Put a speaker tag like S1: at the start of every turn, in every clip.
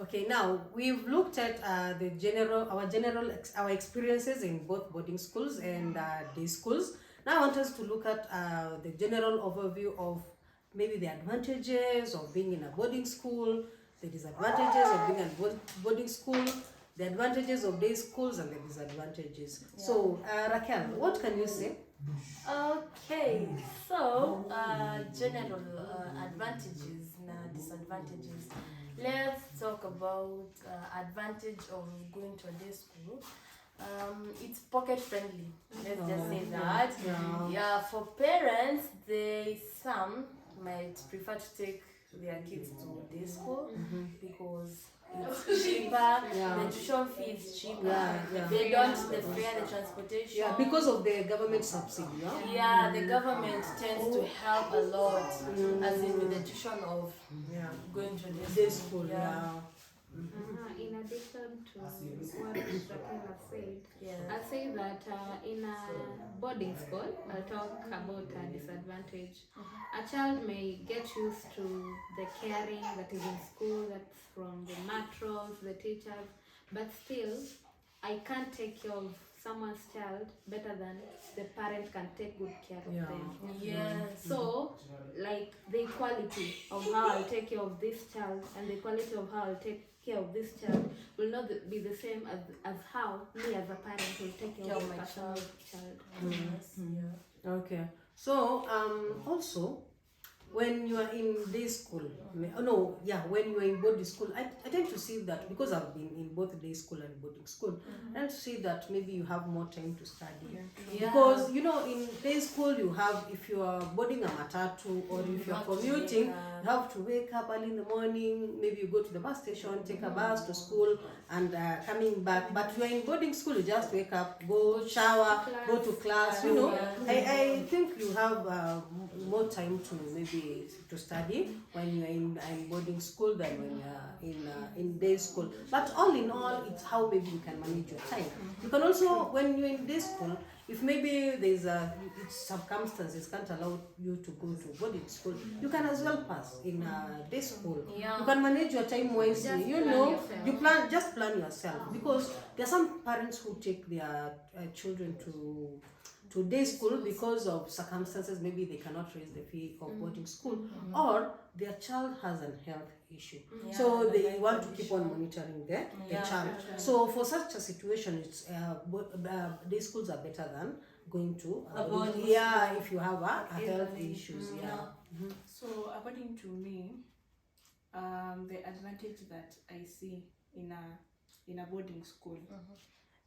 S1: Okay, now we've looked at our experiences in both boarding schools and day schools. Now I want us to look at the general overview of maybe the advantages of being in a boarding school, the disadvantages of being in a boarding school, the advantages of day schools, and the disadvantages. Yeah. So Raquel, what can you say?
S2: Okay, so general advantages and disadvantages. Let's talk about advantage of going to a day school. It's pocket friendly. Let's just say that. Yeah, for parents, some might prefer to take their kids to day school because it's cheaper. The tuition fee is cheaper. They don't the fare, the transportation.
S1: Yeah, because of the government subsidy.
S2: Yeah, the government tends to help a lot, as in with the tuition of going to
S1: day school.
S3: In addition to what Raquel said, I'll say that in a boarding school, I'll talk about a disadvantage. A child may get used to the caring that is in school, that's from the matrons, the teachers, but still, I can't take care of someone's child better than the parent can take good care of them.
S2: Yes.
S3: So, like the equality of how I'll take care of this child and the quality of how I'll take care of this child will not be the same as how me as a parent will take care of my child.
S1: Okay. So also when you are in day school, when you are in boarding school, I tend to see that because I've been in both day school and boarding school, I tend to see that maybe you have more time to study. Because in day school you have, if you are boarding a matatu or if you are commuting, you have to wake up early in the morning, maybe you go to the bus station, take a bus to school and coming back. But you are in boarding school, you just wake up, go shower, go to class. I think you have more time to maybe to study when you are in boarding school than when you are in day school. But all in all, it's how maybe you can manage your time. You can also, when you're in day school, if maybe there's circumstances can't allow you to go to boarding school, you can as well pass in day school. You can manage your time wisely. You plan yourself, because there are some parents who take their children to day school because of circumstances. Maybe they cannot raise the fee of boarding school, or their child has a health issue, so they want to keep on monitoring the child. So for such a situation, it's day schools are better than going to boarding if you have a health issues.
S4: So according to me, the advantage that I see in a boarding school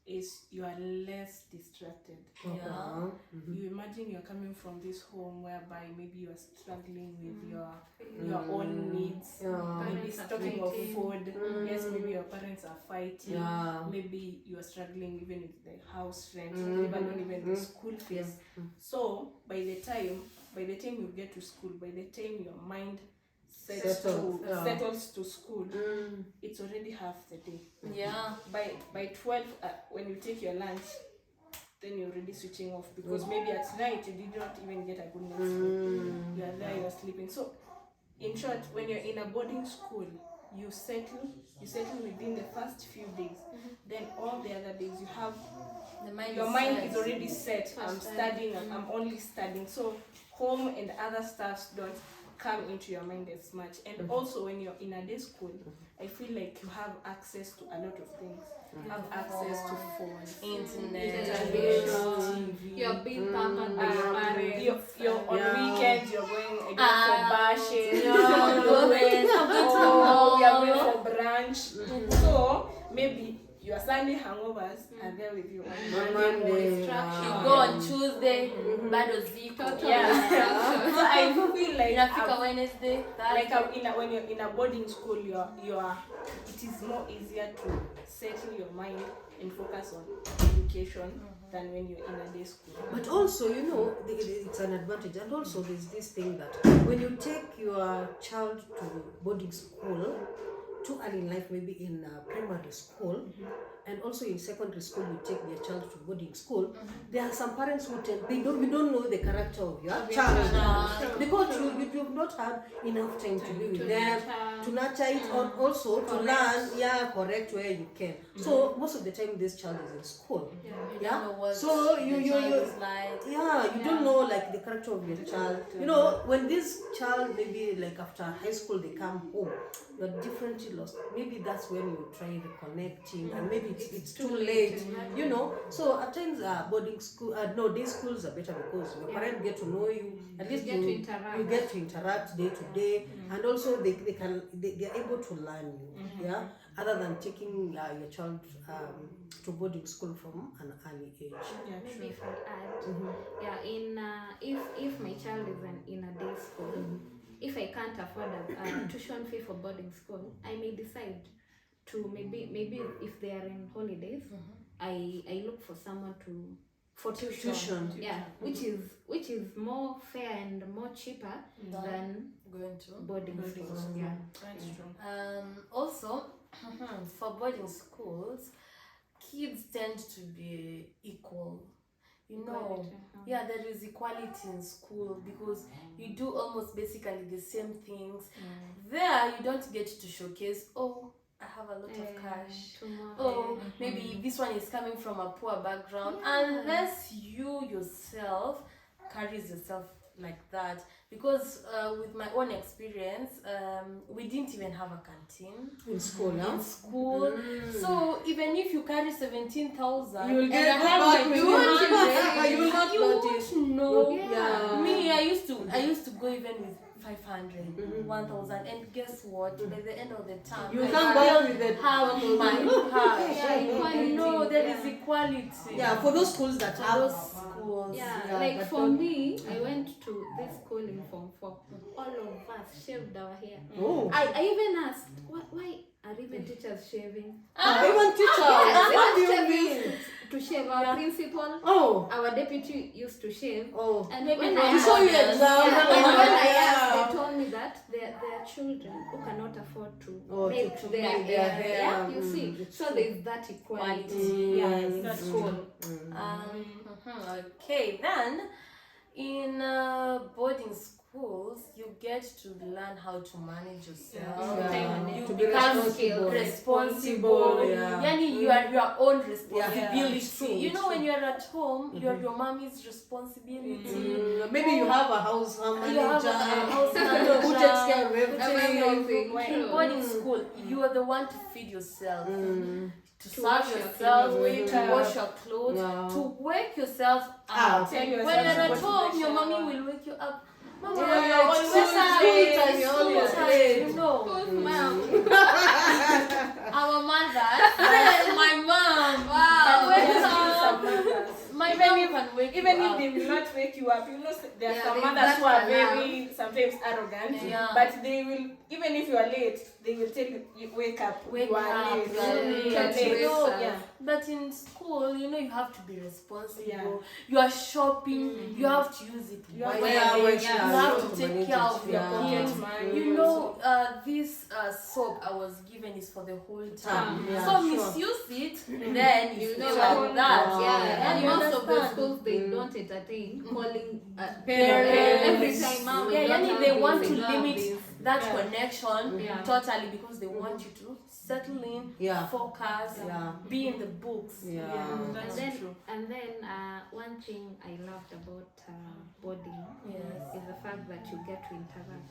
S4: is you are less distracted. You imagine you're coming from this home whereby maybe you are struggling with your own needs, maybe stocking of food. Yes, maybe your parents are fighting. Maybe you are struggling even with the house rent, even the school fees. So by the time you get to school, by the time your mind settles to school, it's already half the day. By 12, when you take your lunch, then you're already switching off, because maybe at night you did not even get a good night's sleep. You are there, you're sleeping. So in short, when you're in a boarding school, you settle within the first few days. Then all the other days you have your mind is already set. I'm studying, I'm only studying. So home and other stuffs don't come into your mind as much. And also when you're in a day school, I feel like you have access to a lot of things. You have access to phones, internet, TV.
S3: You're being pampered by your parents.
S4: You're on weekends, you're going for bashes, we are going for brunch. So maybe your Sunday hangovers are there with you on Monday.
S2: You go on Tuesday, bado ziko. So I feel like Africa Wednesday,
S4: when you're in a boarding school, it is more easier to settle your mind and focus on education than when you're in a day school.
S1: But also, it's an advantage. And also there's this thing that when you take your child to boarding school too early in life, maybe in primary school, and also in secondary school you take their child to boarding school, there are some parents who we don't know the character of your child, because you have not had enough time to be with them.
S3: Yeah.
S1: to nurture it, or also to learn, correct where you can. So most of the time this child is in school.
S2: You
S1: Yeah.
S2: don't know what
S1: So
S2: the
S1: you
S2: child is like.
S1: you don't know like the character of your child. You know, when this child maybe like after high school they come home, you're differently lost. Maybe that's when you try reconnecting, and maybe it's too late. You know, so at times boarding school, no, day schools are better because your parents get to know you. At least
S3: get to interact.
S1: you get to interact day to day, and also they are able to learn you. Yeah, other than taking your child to boarding school from an early age.
S4: Yeah,
S3: Maybe if
S4: true.
S3: I add, in if my child is in a day school, if I can't afford a tuition fee for boarding school, I may decide to maybe if they are in holidays, I look for someone for tuition. Yeah, which is more fair and more cheaper than
S2: Going to
S3: boarding school. Yeah.
S4: That's true.
S2: also for boarding schools, kids tend to be equal. You know, yeah, there is equality in school because you do almost basically the same things. There, you don't get to showcase, oh, I have a lot of cash. Oh, maybe this one is coming from a poor background. Unless you yourself carries yourself like that. Because with my own experience, we didn't even have a canteen
S1: In school, huh?
S2: in school. So even if you carry 17,000,
S1: You will
S2: and
S1: get
S2: I have
S1: back
S2: my
S1: with
S2: 200,
S1: you will not
S2: you
S1: notice.
S2: won't know.
S1: Yeah.
S2: Me, I used to go even with 500, 1,000, and guess what? By the end of the term,
S1: You
S2: I
S1: come
S2: still
S1: back with the
S2: have my cash.
S3: Yeah, equality.
S2: No, there is equality.
S1: Yeah, for those schools that
S2: For
S1: have
S2: those schools.
S3: Yeah, like
S1: that
S3: for
S1: don't-
S3: me, I went to this school in Form 4. All of us shaved our hair.
S1: Oh.
S3: I even asked, why are even teachers shaving?
S1: Even teachers.
S3: Yes,
S1: What do
S3: even
S1: you
S3: teachers
S1: mean?
S3: used to shave. Our principal,
S1: Oh.
S3: our deputy used to shave.
S1: Oh.
S3: And
S2: Maybe
S3: when
S2: they
S3: I
S1: To
S3: asked,
S1: show you
S2: Yeah,
S1: example.
S3: and when I
S1: Yeah.
S3: asked, they told me that there are children who cannot afford to
S1: Oh,
S3: make
S1: to
S3: their
S1: make their
S3: hair.
S1: hair,
S3: Yeah, you see.
S1: it's
S3: So
S1: true.
S3: there is that equality.
S2: Equality.
S3: Yeah,
S1: Yes,
S3: in
S4: that's
S3: school.
S2: Okay, then in boarding schools, you get to learn how to manage yourself.
S1: Yeah.
S2: You
S1: To be
S2: become
S1: responsible.
S2: responsible.
S1: Yeah.
S2: Yani you are your own responsibility.
S1: Yeah, it's true,
S2: You
S1: it's
S2: know,
S1: true.
S2: when you're at home, you're your mommy's responsibility.
S1: Maybe you have a house manager.
S2: You have a house manager
S1: who takes care of
S2: who takes care of
S1: everything.
S2: you. In boarding school, you are the one to feed yourself, to serve
S3: wash your
S2: yourself,
S3: clothes.
S2: to wash your clothes,
S1: Yeah.
S2: to wake yourself
S1: Ah,
S2: up.
S4: tell yourself
S2: When you're
S4: to go
S2: at
S4: to
S2: home,
S4: the
S2: your
S4: shower.
S2: mommy will wake you up. Mama,
S1: Yeah,
S2: you're
S1: it's
S2: always
S1: school
S2: up.
S1: time,
S2: It's
S1: you're
S2: school
S1: always
S2: time,
S1: late.
S2: you know.
S3: Mom.
S2: Our mother, my mom, can wake up. My mom can wake
S4: Even
S2: you
S4: if
S2: up.
S4: they will not wake you up, you know, there are
S3: Yeah,
S4: some
S3: they
S4: mothers
S3: back
S4: who are
S3: alarm.
S4: very sometimes arrogant,
S2: Yeah.
S4: but they will, even if you are late, they will tell you wake up,
S2: Wake
S4: you are
S2: up,
S4: late,
S2: you are late.
S4: you are late.
S2: You know,
S4: Yeah.
S2: But in school, you know, you have to be responsible.
S4: Yeah.
S2: You are shopping, you have to use it
S4: You have
S2: wisely.
S4: to- yeah,
S2: You
S4: wisely.
S2: have
S1: Yeah.
S2: to take care of your
S1: Yeah.
S2: pocket
S4: money.
S2: You know, this soap I was given is for the whole time.
S1: Yeah,
S2: So
S1: sure.
S2: misuse it, then you
S3: You
S2: feel
S3: know
S2: like
S3: what?
S2: that.
S3: Yeah, and
S2: you
S3: most of the
S2: understand?
S3: schools they don't entertain calling
S2: Parents.
S3: every time. Mom, we
S2: Yeah,
S3: don't
S2: yani
S3: have
S2: they
S3: this,
S2: want
S3: we
S2: to
S3: don't have
S2: limit
S3: this.
S2: that
S4: Yeah.
S2: connection
S3: Yeah.
S2: totally because they want you to settle in,
S1: Yeah.
S2: focus,
S1: Yeah.
S2: be in the books.
S1: Yeah.
S4: That's
S3: And then,
S4: true.
S3: one thing I loved about boarding
S2: Yes.
S3: is the fact that you get to interact.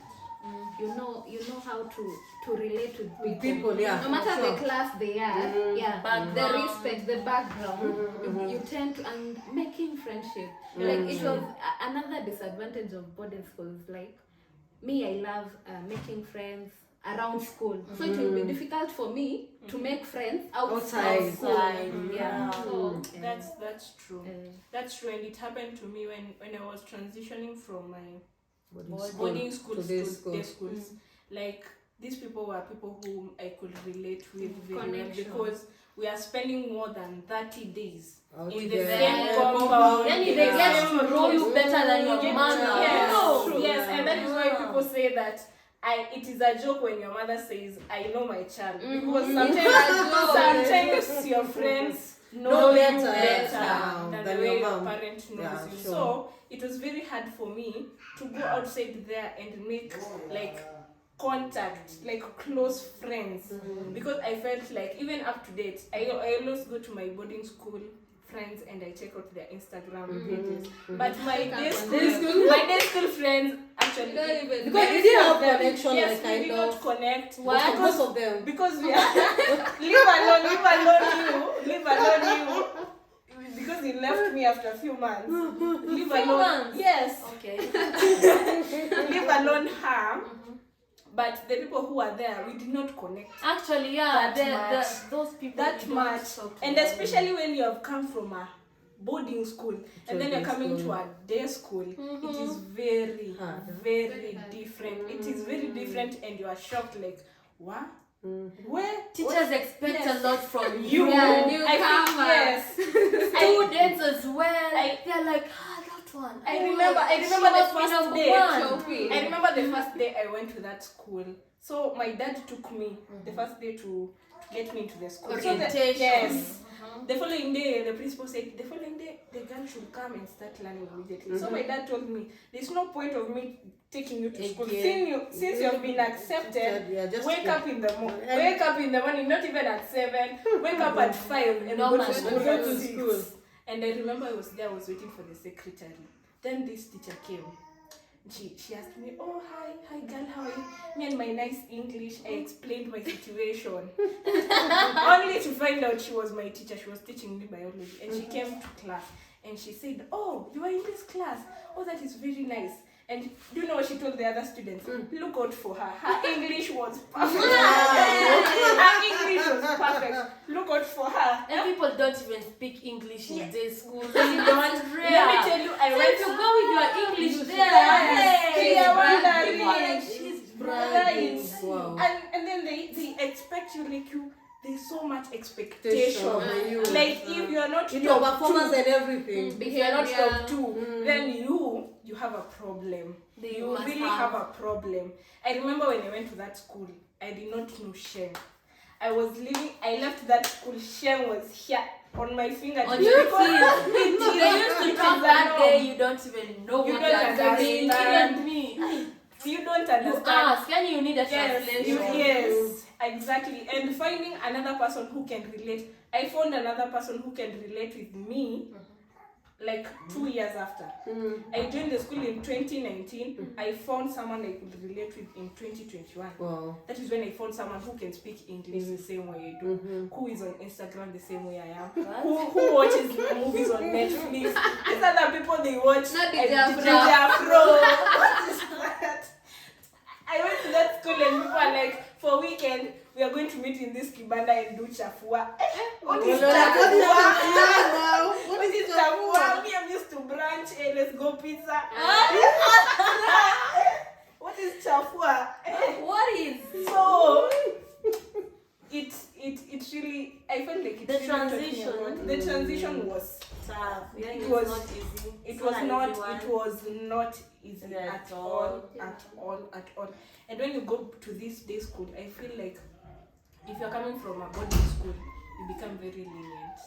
S3: You know how to relate with people.
S1: People, yeah.
S3: No matter
S1: Sure.
S3: the class they are, yeah, the
S2: Background.
S3: respect, the background, you tend to and making friendship. Like it was another disadvantage of boarding schools. Like me, I love making friends around school, so it will be difficult for me to make friends outside school.
S2: Outside,
S3: Yeah. So
S4: That's true. That's true, and it happened to me when I was transitioning from my boarding schools
S1: to day
S4: to
S1: school.
S4: day schools. Like these people were people whom I could relate with very well
S3: Connection.
S4: because we are spending more than 30 days
S1: Out
S4: in the
S1: there.
S4: same compound.
S2: Yani
S4: in
S2: they
S4: the
S2: get
S4: same
S2: to know you
S4: room.
S2: better than your
S4: Get-
S2: mother.
S4: Yes,
S2: No.
S1: True.
S4: yes, and that is why
S2: Yeah.
S4: people say that it is a joke when your mother says, "I know my child," because sometimes your friends know you better than the way your parent knows
S1: Yeah,
S4: you.
S1: sure.
S4: So it was very hard for me to go outside there and make like contact, like close friends, because I felt like even up to date, I always go to my boarding school friends and I check out their Instagram pages. But my day school friends actually
S1: Because we didn't have connection,
S4: yes,
S1: like
S4: we
S1: kind
S4: did
S1: of.
S4: not connect.
S1: Why? Most of them.
S4: Because we are leave alone you. Because he left me after a few months. Leave alone.
S2: months?
S4: Yes.
S2: Okay.
S4: Leave alone her. But the people who are there, we did not connect
S2: Actually, yeah,
S4: That
S2: those people.
S4: that
S2: you don't
S4: much.
S2: talk to
S4: And
S2: them.
S4: especially when you have come from a boarding school and then you're coming to a day school, it is very, very different. It is very different, and you are shocked, like, what? Where?
S2: Teachers expect a lot from
S4: You.
S3: Yeah,
S4: I think, yes.
S2: Students as well. They're like, that one.
S4: I
S2: Oh,
S4: remember
S2: she
S4: the
S2: must be
S4: first
S2: number
S4: day.
S2: one.
S4: I remember the first day I went to that school. So my dad took me the first day to get me into the school. So
S2: Orientation.
S4: yes. The following day, the principal said, the following day, the girl should come and start learning immediately. So my dad told me, there's no point of me taking you to school. Since you have been accepted,
S1: Yeah, just
S4: wake up in the morning. Wake up in the morning, not even at 7. Wake up at 5 and go to school at 6. And I remember I was there, I was waiting for the secretary. Then this teacher came. She asked me, oh, hi girl, how are you? Me and my nice English, I explained my situation. Only to find out she was my teacher. She was teaching me biology. And she came to class and she said, oh, you are in this class. Oh, that is very nice. And do you know what she told the other students? Look out for her. Her English was perfect. Her English was perfect. Look out for her.
S2: And people don't even speak English in day school.
S4: They don't.
S2: Rare.
S4: Let me tell you, I
S2: So
S4: went
S2: if you go with your English there,
S4: Yes.
S2: hey,
S4: Yeah,
S2: brand new
S4: wondering.
S2: one. She's
S4: Right.
S1: Wow.
S4: And then they expect you, like, there's so much expectation.
S1: You.
S4: Like if you are not
S1: in your
S4: top
S1: performance
S4: two,
S1: and everything.
S4: if you are not
S3: Behavior.
S4: top 2, then you have a problem. You
S2: must
S4: really have a problem. I remember when I went to that school, I did not know shame. I left that school, shame was here on my finger.
S2: On your finger. They used to talk that day, you don't even know
S4: You
S2: what
S4: don't
S2: they're saying.
S4: understand.
S2: Even me.
S4: You don't
S2: You
S4: understand.
S2: ask, and you need a
S4: Yes,
S2: translation.
S4: yes, exactly. And finding another person who can relate. I found another person who can relate with me like 2 years after. I joined the school in 2019. I found someone I could relate with in 2021.
S1: Wow.
S4: That is when I found someone who can speak English the same way I do, who is on Instagram the same way I am, who watches movies on Netflix. These other people, they watch
S3: Not
S4: and
S3: DJ
S4: DJ Afro. What is that? I went to that school and people are like, for weekend, we are going to meet in this kibanda and do chafua. What is chafua? What is chafua? Me, I'm used to brunch. Hey, let's go pizza. What is chafua?
S2: What is
S4: So it really, I felt like it
S2: The
S4: really taught me
S2: transition.
S4: a lot. The transition was
S2: tough? Yeah,
S4: It
S2: it's
S4: was-
S2: not easy.
S4: it
S2: It's
S4: was
S2: an
S4: not
S2: easy one.
S4: easy
S2: At
S4: at
S2: all.
S4: all, at all. And when you go to this day school, I feel like if you're coming from a boarding school, you become very lenient.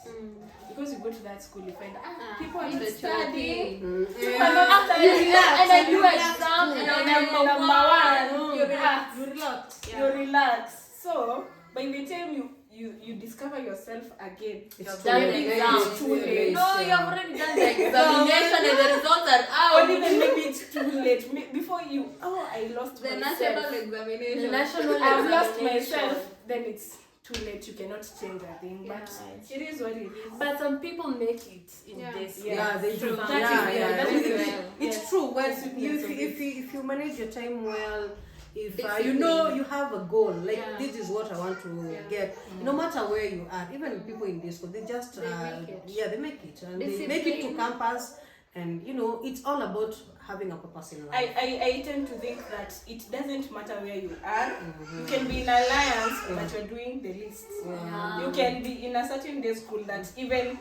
S4: Because you go to that school, you find people are not studying. People are not studying.
S2: And I do exam and
S4: And
S2: I'm
S4: I'm number one.
S2: You relax.
S4: You relax. So by the time you discover yourself again,
S2: You've
S4: too
S2: done
S4: late.
S2: the exam.
S4: It's too late.
S2: No, you have already done the examination and the results are
S4: Or
S2: out.
S4: even maybe it's too late. Before you, I lost
S3: The
S4: myself.
S3: national
S2: The
S3: examination.
S2: national
S4: I've lost
S2: examination.
S4: myself. Then it's too late. You cannot change a thing. But it is what it is.
S2: But some people make it in
S3: Yeah.
S2: this.
S1: Yeah, they do.
S2: That
S1: Yeah,
S2: is
S1: yeah.
S2: real. That
S1: It's-
S2: is
S1: it's-
S2: real.
S1: It's
S4: Yes.
S1: true. When
S4: Yes,
S1: if you manage your time well, if you
S3: Discipline.
S1: know you have a goal, like
S3: Yeah.
S1: this is what I want to
S3: Yeah.
S1: get. No matter where you are, even people in this school, they just
S3: They make it.
S1: yeah, they make it and they make it to
S3: Discipline.
S1: campus, and it's all about having a purpose in life.
S4: I tend to think that it doesn't matter where you are. You can be in alliance, but you're doing the list.
S1: Yeah.
S4: You can be in a certain day school that even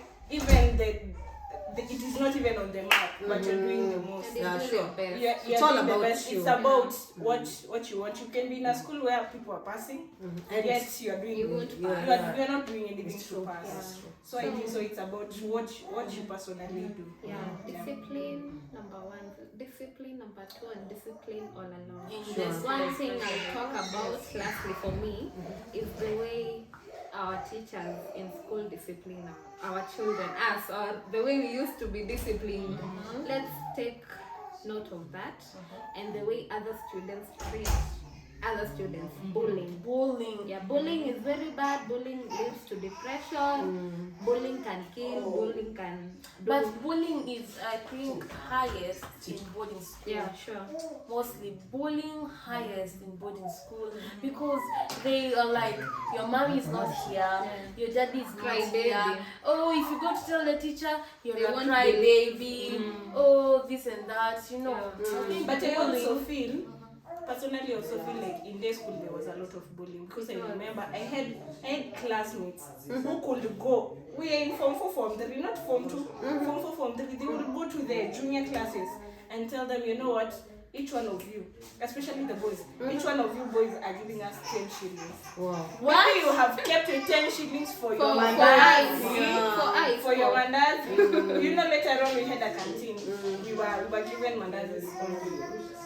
S4: it is not even on the map, but you're doing the most.
S3: And you
S1: Yeah,
S3: do
S1: sure.
S3: your best.
S4: You're
S1: It's all
S4: doing the
S1: about
S4: best.
S1: you.
S4: It's about what you want. You can be in a school where people are passing,
S1: And
S4: yet you are doing.
S3: You won't
S1: Yeah,
S3: pass.
S1: yeah.
S4: You are not doing anything
S1: It's
S4: to
S1: true.
S4: pass.
S1: That's true.
S4: So I think so. It's about what you personally do.
S3: Yeah, discipline number 1, discipline number 2, and discipline all along.
S2: In
S3: There's
S2: this
S3: one
S2: case,
S3: thing I talk about, lastly for me, is the way our teachers in school discipline our children, us, or the way we used to be disciplined. Let's take note of that, and the way other students treat other students. Bullying. Yeah, bullying is very bad. Bullying leads to depression. Bullying can kill. Bullying can.
S2: But bullying is, I think, highest in boarding school.
S3: Yeah, sure.
S2: Mostly bullying highest in boarding school because they are like, your mommy is not here, your daddy is
S3: Cry
S2: not
S3: baby.
S2: here. Oh, if you go to tell the teacher, you're
S3: They
S2: a
S3: won't
S2: cry
S3: believe.
S2: baby. Oh, this and that, you know.
S3: Yeah.
S2: I think
S4: But I
S2: bullying-
S4: also feel, personally, also feel like in day school there was a lot of bullying because I remember I had classmates who could go. We are in Form 4, Form 3, not Form 2, Form 4, Form 3. They would go to their junior classes and tell them, you know what, each one of you, especially the boys, each one of you boys are giving us 10 shillings.
S1: Wow.
S4: Maybe you have kept your 10 shillings for your
S3: For
S4: mandazi,
S3: eyes.
S4: for your mandazi. You know, later on we had a canteen. We were given mandazis.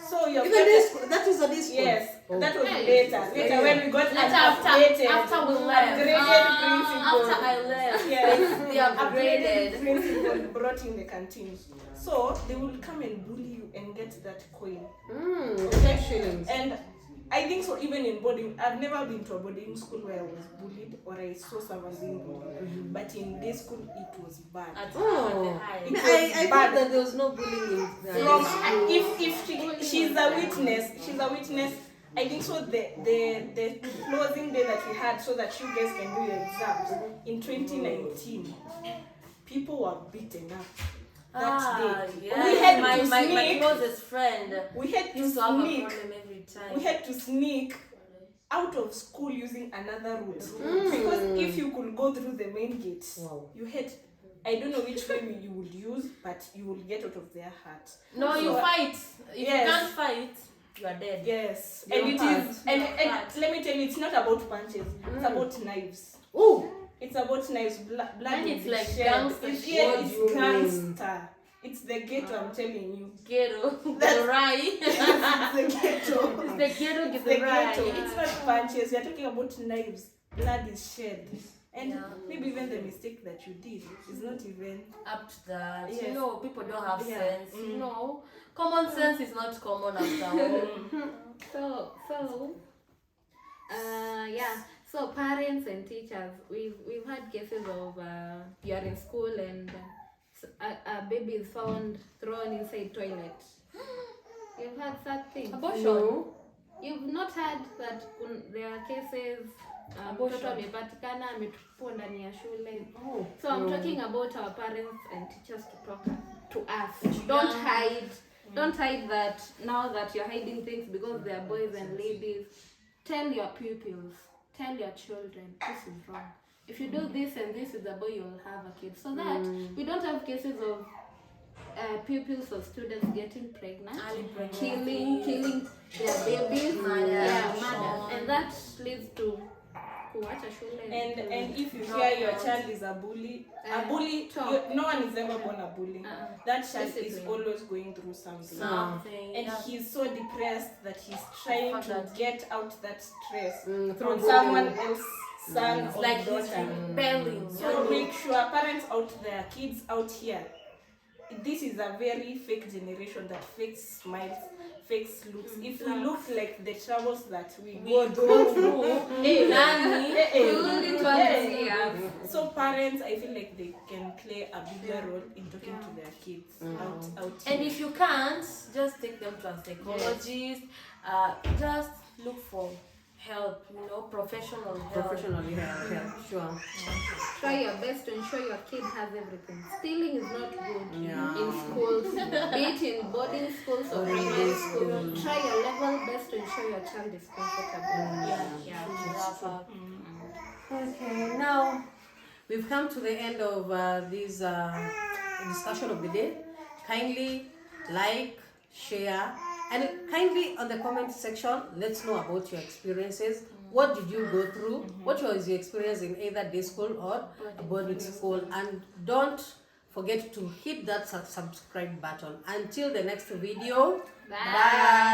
S4: So your
S1: Even this, that is a this school.
S4: yes,
S1: Oh.
S4: that was
S3: Hey.
S4: later. Later when we got
S2: Later
S4: an
S2: after we left.
S4: upgraded principal.
S2: After I left,
S4: Yes.
S2: they upgraded.
S4: Upgraded principal brought in the canteen. So they would come and bully you and get that coin.
S1: 10 shillings.
S4: And I think so even in boarding, I've never been to a boarding school where I was bullied or I saw someone being bullied. But in day school it was bad.
S2: At
S1: Oh.
S2: the highest.
S1: I
S4: bad.
S1: thought that there was no bullying in
S4: From
S1: this
S4: if she's a witness, I think so the closing day that we had so that you guys can do your exams in 2019, people were beaten up that day.
S2: Yeah.
S4: We had
S2: my
S4: to sneak.
S2: closest friend
S4: We had to
S2: used to have a
S4: sneak.
S2: problem every time.
S4: We had to sneak out of school using another route because if you could go through the main gate,
S1: Wow.
S4: you had. I don't know which way you would use, but you will get out of their heart.
S2: No, you
S4: So,
S2: fight. If
S4: yes.
S2: you can't fight, you are dead.
S4: Yes,
S2: Your
S4: and it
S2: heart,
S4: is, and,
S2: your
S4: and
S2: heart.
S4: let me tell you, it's not about punches. It's about knives.
S1: Oh,
S4: It's about knives. Blood
S2: And
S4: will
S2: it's
S4: be
S2: like
S4: shed.
S2: gangster
S4: It's,
S2: shit.
S4: yeah,
S1: What
S4: it's
S1: do you mean?
S4: gangster. It's the ghetto. I'm telling you.
S2: Ghetto,
S4: That's-
S2: the right.
S4: It's the ghetto.
S2: The ghetto,
S4: It's
S2: get
S4: the
S2: the right.
S4: ghetto. It's not punches. We are talking about knives. Blood is shed, and
S2: Yeah.
S4: maybe even the mistake that you did is not even.
S2: Up to that.
S4: Yes.
S2: You know, people don't have
S4: Yeah.
S2: sense. You know, common sense is not common after all.
S3: So parents and teachers, we've had cases of you are in school and a baby is found thrown inside toilet. You've had that thing.
S2: Abortion.
S1: no.
S3: You've not had that there are cases
S2: Abortion.
S3: mtoto amepatikana ametupwa ndani ya shule.
S1: Oh.
S3: So I'm talking about our parents and teachers to talk to us. Don't hide. Don't hide that now that you're hiding things because they are boys and ladies. Tell your pupils, tell your children, this is wrong. If you do this and this with a boy, you'll have a kid. So that we don't have cases of pupils or students getting pregnant,
S2: Early pregnancy.
S3: killing their babies,
S2: Murder.
S3: murder. And that leads to kuacha shule.
S4: And if you hear your child is a bully,
S3: talk.
S4: no one is ever born a bully. That child is
S3: Discipline.
S4: always going through something.
S2: Something.
S4: And
S2: yeah.
S4: he's so depressed that he's trying to get out that stress
S1: through
S4: from
S1: bullying.
S4: someone else's son
S2: It's
S4: or
S2: like he's
S4: daughter.
S2: rebelling.
S4: So make sure parents out there, kids out here, this is a very fake generation that fakes smiles, fakes looks. If we look like the troubles that we go through,
S2: Nani?
S3: You wouldn't want to see us.
S4: so parents, I feel like they can play a bigger role in talking to their kids out
S2: And
S4: here.
S2: if you can't, just take them to a psychologist. Just look for help, you know, professional help.
S1: Professionally, yeah, sure.
S3: Try your best to ensure your kid has everything. Stealing is not good
S1: Yeah.
S3: in schools, be it in boarding schools or primary school. Try your level best to ensure your child is comfortable.
S2: Yeah. Wrap up.
S1: Okay, now we've come to the end of this discussion of the day. Kindly like, share, and kindly on the comment section, let's know about your experiences. What did you go through? What was your experience in either day school or boarding school? And don't forget to hit that subscribe button. Until the next video, bye.